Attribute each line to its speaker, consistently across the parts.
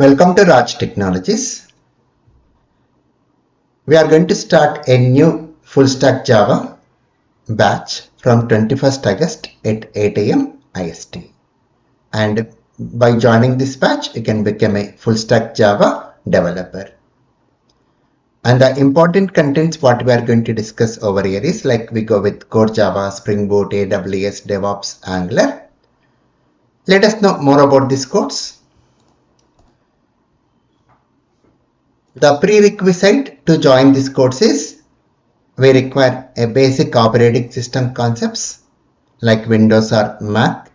Speaker 1: Welcome to Raj Technologies. We are going to start a new full stack Java batch from 21st August at 8 a.m. IST. And by joining this batch, you can become a full stack Java developer. And the important contents what we are going to discuss over here is like we go with Core Java, Spring Boot, AWS, DevOps, Angular. Let us know more about these codes. The prerequisite to join this course is we require a basic operating system concepts like Windows or Mac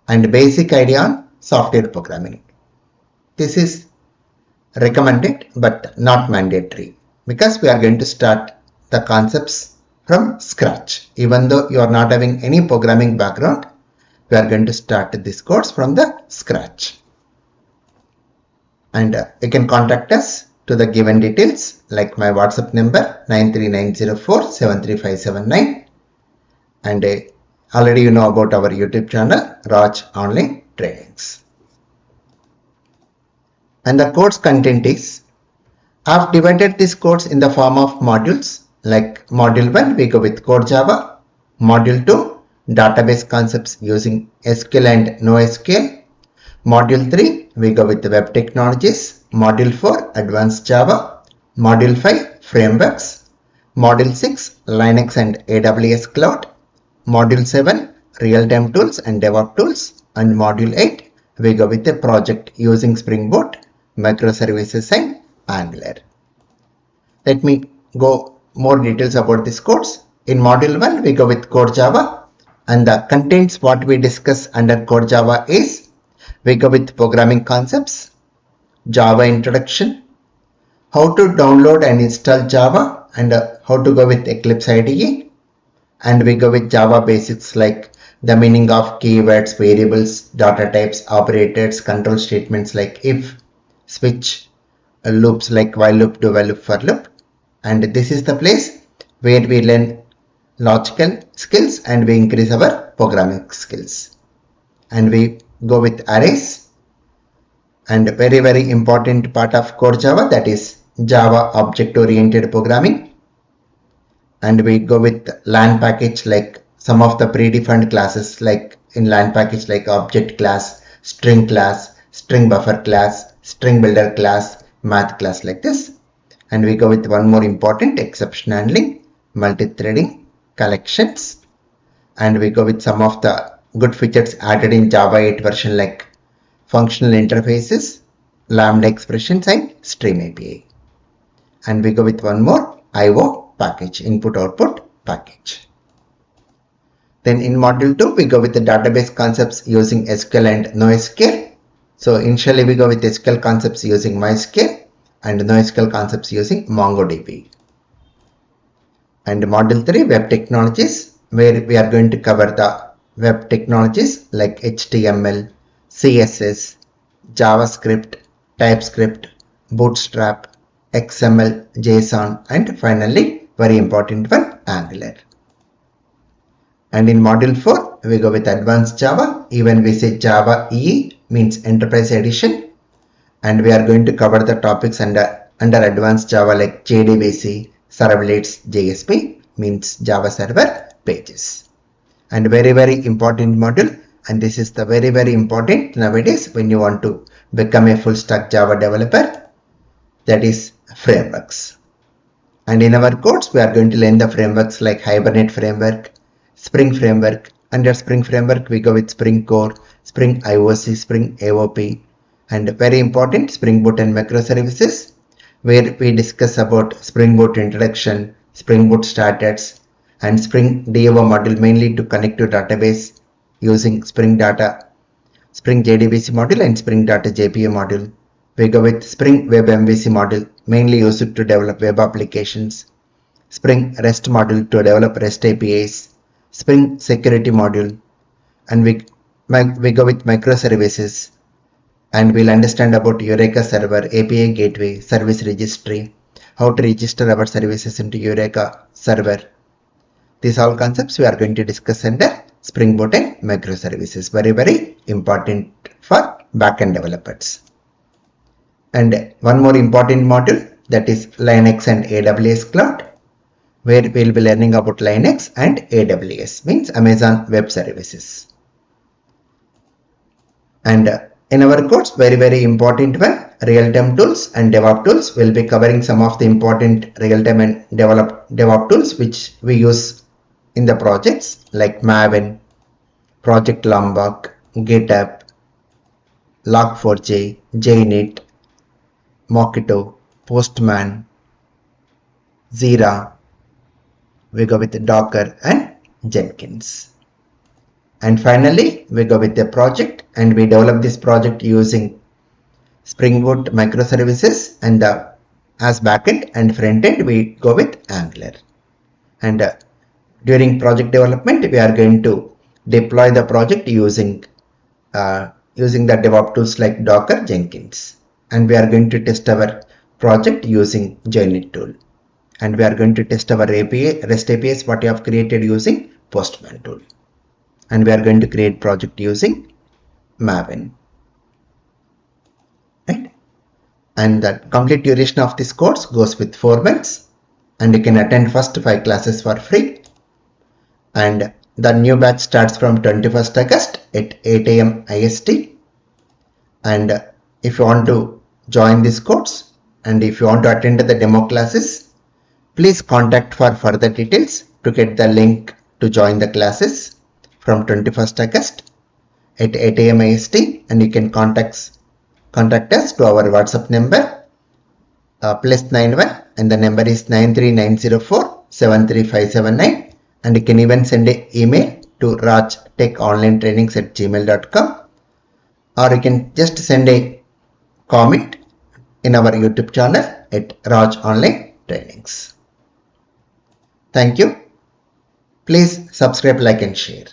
Speaker 1: and basic idea on software programming. This is recommended but not mandatory because we are going to start the concepts from scratch. Even though you are not having any programming background, we are going to start this course from the scratch. And you can contact us to the given details like my WhatsApp number 93904-73579 and already you know about our YouTube channel Raj Online Trainings. And the course content is, I have divided this course in the form of modules like module 1 we go with Core Java, module 2 database concepts using SQL and NoSQL, module 3 we go with web technologies, module 4 advanced Java, module 5 frameworks, module 6 Linux and AWS Cloud, module 7 real-time tools and DevOps tools, and module 8 we go with a project using Spring Boot, Microservices and Angular. Let me go more details about this course. In module 1 we go with Core Java, and the contents what we discuss under Core Java is we go with programming concepts, Java introduction, how to download and install Java, and how to go with Eclipse IDE, and we go with Java basics like the meaning of keywords, variables, data types, operators, control statements like if, switch, loops like while loop, do while loop, for loop. And this is the place where we learn logical skills and we increase our programming skills. And we go with arrays, and very important part of Core Java, that is Java object oriented programming. And we go with LAN package like some of the predefined classes like in LAN package like object class, string buffer class, string builder class, math class like this. And we go with one more important exception handling, multi-threading, collections, and we go with some of the good features added in Java 8 version like functional interfaces, lambda expressions and stream API. And we go with one more IO package, input output package. Then in module 2 we go with the database concepts using SQL and NoSQL. So initially we go with SQL concepts using MySQL and NoSQL concepts using MongoDB. And module 3 web technologies, where we are going to cover the web technologies like HTML, CSS, JavaScript, TypeScript, Bootstrap, XML, JSON, and finally very important one, Angular. And in module 4 we go with advanced Java, even we say Java EE means enterprise edition, and we are going to cover the topics under advanced Java like JDBC, Servlets, JSP means Java server pages. And very important module, and this is the very important nowadays when you want to become a full stack Java developer, that is frameworks. And in our course we are going to learn the frameworks like Hibernate Framework, Spring Framework. Under Spring Framework we go with Spring Core, Spring IOC, Spring AOP, and very important Spring Boot and Microservices, where we discuss about Spring Boot introduction, Spring Boot starters, and Spring DAO module mainly to connect to database using Spring JDBC module and Spring Data JPA module. We go with Spring Web MVC module mainly used to develop web applications, Spring REST module to develop REST APIs, Spring Security module, and we go with Microservices, and we'll understand about Eureka Server, API Gateway, Service Registry, how to register our services into Eureka Server. These all concepts we are going to discuss under Spring Boot and Microservices. Very important for backend developers. And one more important module, that is Linux and AWS Cloud, where we'll be learning about Linux and AWS, means Amazon Web Services. And in our course, very important one, real-time tools and DevOps tools. We'll be covering some of the important real-time and DevOps tools which we use in the projects like Maven, Project Lombok, GitHub, Log4j, JNet, Mockito, Postman, Zira. We go with Docker and Jenkins. And finally, we go with the project, and we develop this project using Spring Boot microservices, and as backend and frontend we go with Angular. And during project development, we are going to deploy the project using the DevOps tools like Docker, Jenkins, and we are going to test our project using JNet tool, and we are going to test our REST APIs what we have created using Postman tool, and we are going to create project using Maven. Right? And the complete duration of this course goes with 4 months, and you can attend first 5 classes for free. And the new batch starts from 21st August at 8 AM IST. And if you want to join this course, and if you want to attend the demo classes, please contact for further details to get the link to join the classes from 21st August at 8 AM IST, and you can contact us to our WhatsApp number +91, and the number is 93904-73579, and you can even send an email to rajtechonlinetrainings@gmail.com, or you can just send a comment in our YouTube channel at Raj Online Trainings. Thank you. Please subscribe, like and share.